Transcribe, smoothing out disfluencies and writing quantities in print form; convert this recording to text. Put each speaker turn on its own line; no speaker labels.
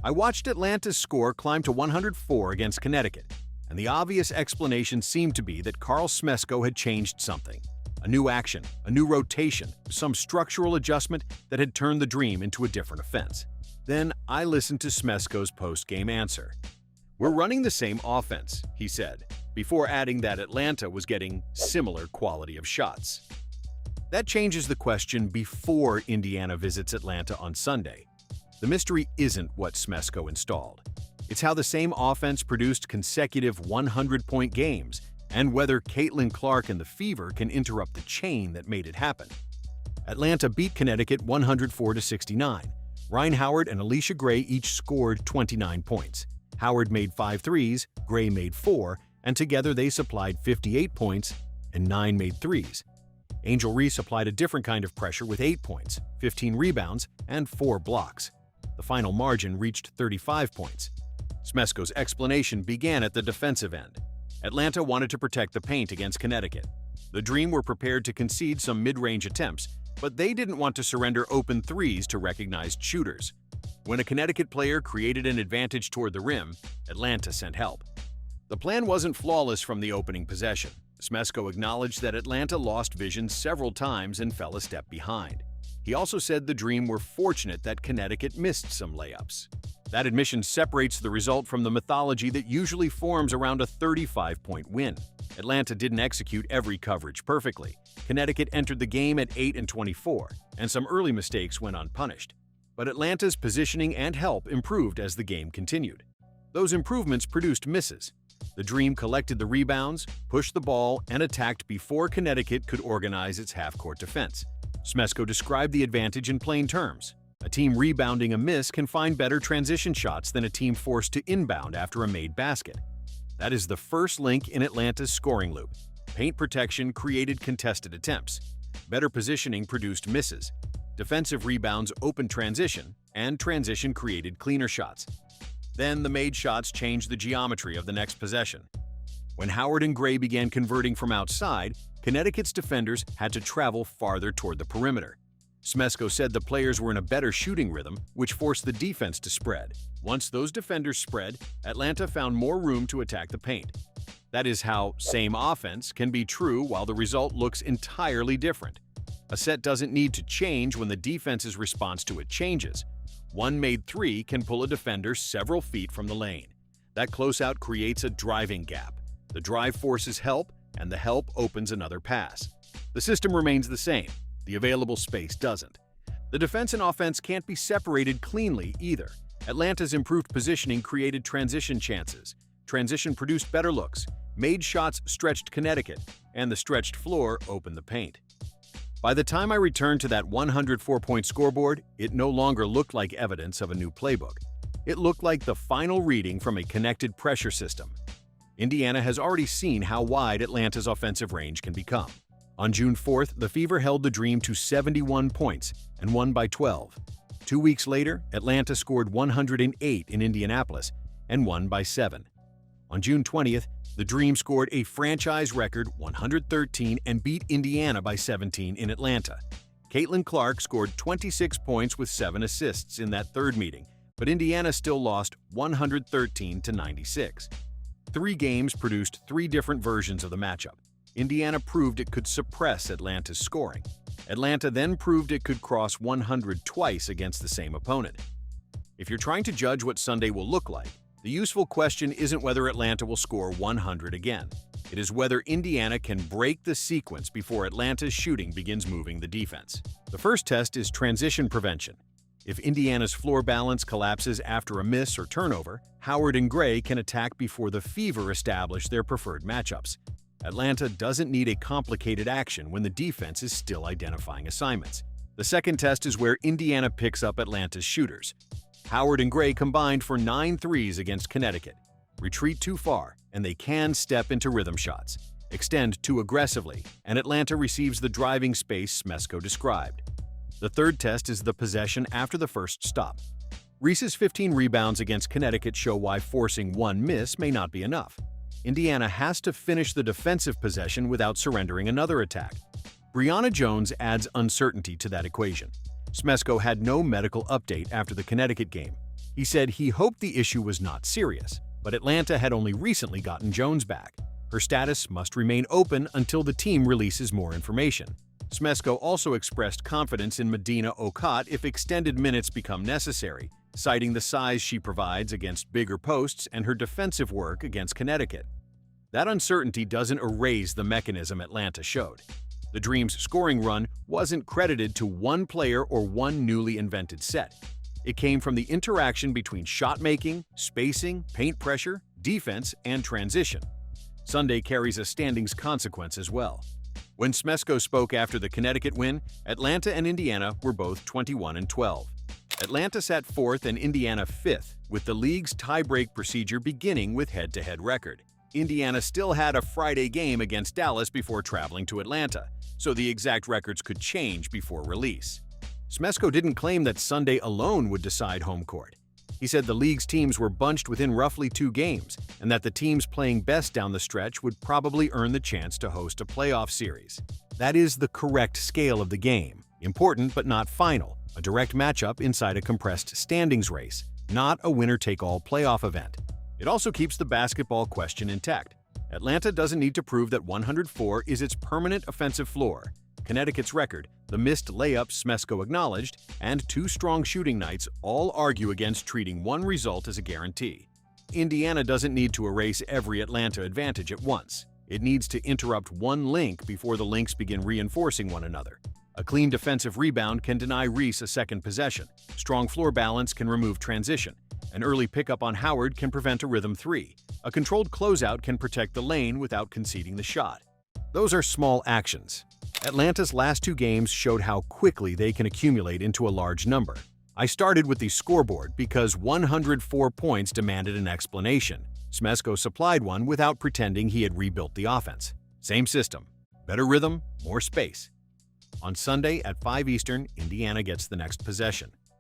I watched Atlanta's score climb to 104 against Connecticut, and the obvious explanation seemed to be that Karl Smesko had changed something. A new action, a new rotation, some structural adjustment that had turned the dream into a different offense. Then I listened to Smesko's post-game answer. "We're running the same offense," he said, before adding that Atlanta was getting similar quality of shots. That changes the question before Indiana visits Atlanta on Sunday. The mystery isn't what Smesko installed. It's how the same offense produced consecutive 100-point games and whether Caitlin Clark and the Fever can interrupt the chain that made it happen. Atlanta beat Connecticut 104-69. Rhyne Howard and Allisha Gray each scored 29 points. Howard made 5 threes, Gray made 4, and together they supplied 58 points and 9 made threes. Angel Reese applied a different kind of pressure with 8 points, 15 rebounds, and 4 blocks. The final margin reached 35 points. Smesko's explanation began at the defensive end. Atlanta wanted to protect the paint against Connecticut. The Dream were prepared to concede some mid-range attempts, but they didn't want to surrender open threes to recognized shooters. When a Connecticut player created an advantage toward the rim, Atlanta sent help. The plan wasn't flawless from the opening possession. Smesko acknowledged that Atlanta lost vision several times and fell a step behind. He also said the Dream were fortunate that Connecticut missed some layups. That admission separates the result from the mythology that usually forms around a 35-point win. Atlanta didn't execute every coverage perfectly. Connecticut entered the game at 8-24, and some early mistakes went unpunished. But Atlanta's positioning and help improved as the game continued. Those improvements produced misses. The Dream collected the rebounds, pushed the ball, and attacked before Connecticut could organize its half-court defense. Smesko described the advantage in plain terms. A team rebounding a miss can find better transition shots than a team forced to inbound after a made basket. That is the first link in Atlanta's scoring loop. Paint protection created contested attempts. Better positioning produced misses. Defensive rebounds opened transition, and transition created cleaner shots. Then the made shots changed the geometry of the next possession. When Howard and Gray began converting from outside, Connecticut's defenders had to travel farther toward the perimeter. Smesko said the players were in a better shooting rhythm, which forced the defense to spread. Once those defenders spread, Atlanta found more room to attack the paint. That is how same offense can be true while the result looks entirely different. A set doesn't need to change when the defense's response to it changes. One made three can pull a defender several feet from the lane. That closeout creates a driving gap. The drive forces help, and the help opens another pass. The system remains the same. The available space doesn't. The defense and offense can't be separated cleanly either. Atlanta's improved positioning created transition chances. Transition produced better looks. Made shots stretched Connecticut, and the stretched floor opened the paint. By the time I returned to that 104-point scoreboard, it no longer looked like evidence of a new playbook. It looked like the final reading from a connected pressure system. Indiana has already seen how wide Atlanta's offensive range can become. On June 4th, the Fever held the Dream to 71 points and won by 12. 2 weeks later, Atlanta scored 108 in Indianapolis and won by 7. On June 20th, the Dream scored a franchise record 113 and beat Indiana by 17 in Atlanta. Caitlin Clark scored 26 points with 7 assists in that third meeting, but Indiana still lost 113-96. 3 games produced 3 different versions of the matchup. Indiana proved it could suppress Atlanta's scoring. Atlanta then proved it could cross 100 twice against the same opponent. If you're trying to judge what Sunday will look like, the useful question isn't whether Atlanta will score 100 again. It is whether Indiana can break the sequence before Atlanta's shooting begins moving the defense. The first test is transition prevention. If Indiana's floor balance collapses after a miss or turnover, Howard and Gray can attack before the Fever establish their preferred matchups. Atlanta doesn't need a complicated action when the defense is still identifying assignments. The second test is where Indiana picks up Atlanta's shooters. Howard and Gray combined for 9 threes against Connecticut. Retreat too far, and they can step into rhythm shots. Extend too aggressively, and Atlanta receives the driving space Smesko described. The third test is the possession after the first stop. Reese's 15 rebounds against Connecticut show why forcing one miss may not be enough. Indiana has to finish the defensive possession without surrendering another attack. Brionna Jones adds uncertainty to that equation. Smesko had no medical update after the Connecticut game. He said he hoped the issue was not serious, but Atlanta had only recently gotten Jones back. Her status must remain open until the team releases more information. Smesko also expressed confidence in Medina Okot if extended minutes become necessary, citing the size she provides against bigger posts and her defensive work against Connecticut. That uncertainty doesn't erase the mechanism Atlanta showed. The Dream's scoring run wasn't credited to one player or one newly invented set. It came from the interaction between shot-making, spacing, paint pressure, defense, and transition. Sunday carries a standings consequence as well. When Smesko spoke after the Connecticut win, Atlanta and Indiana were both 21-12. Atlanta sat 4th and Indiana 5th, with the league's tie-break procedure beginning with head-to-head record. Indiana still had a Friday game against Dallas before traveling to Atlanta, so the exact records could change before release. Smesko didn't claim that Sunday alone would decide home court. He said the league's teams were bunched within roughly 2 games, and that the teams playing best down the stretch would probably earn the chance to host a playoff series. That is the correct scale of the game, important but not final, a direct matchup inside a compressed standings race, not a winner-take-all playoff event. It also keeps the basketball question intact. Atlanta doesn't need to prove that 104 is its permanent offensive floor. Connecticut's record, the missed layups Smesko acknowledged, and 2 strong shooting nights all argue against treating one result as a guarantee. Indiana doesn't need to erase every Atlanta advantage at once. It needs to interrupt one link before the links begin reinforcing one another. A clean defensive rebound can deny Rhyne a second possession. Strong floor balance can remove transition. An early pickup on Howard can prevent a rhythm 3. A controlled closeout can protect the lane without conceding the shot. Those are small actions. Atlanta's last 2 games showed how quickly they can accumulate into a large number. I started with the scoreboard because 104 points demanded an explanation. Smesko supplied one without pretending he had rebuilt the offense. Same system, better rhythm, more space. On Sunday at 5 Eastern, Indiana gets the next possession.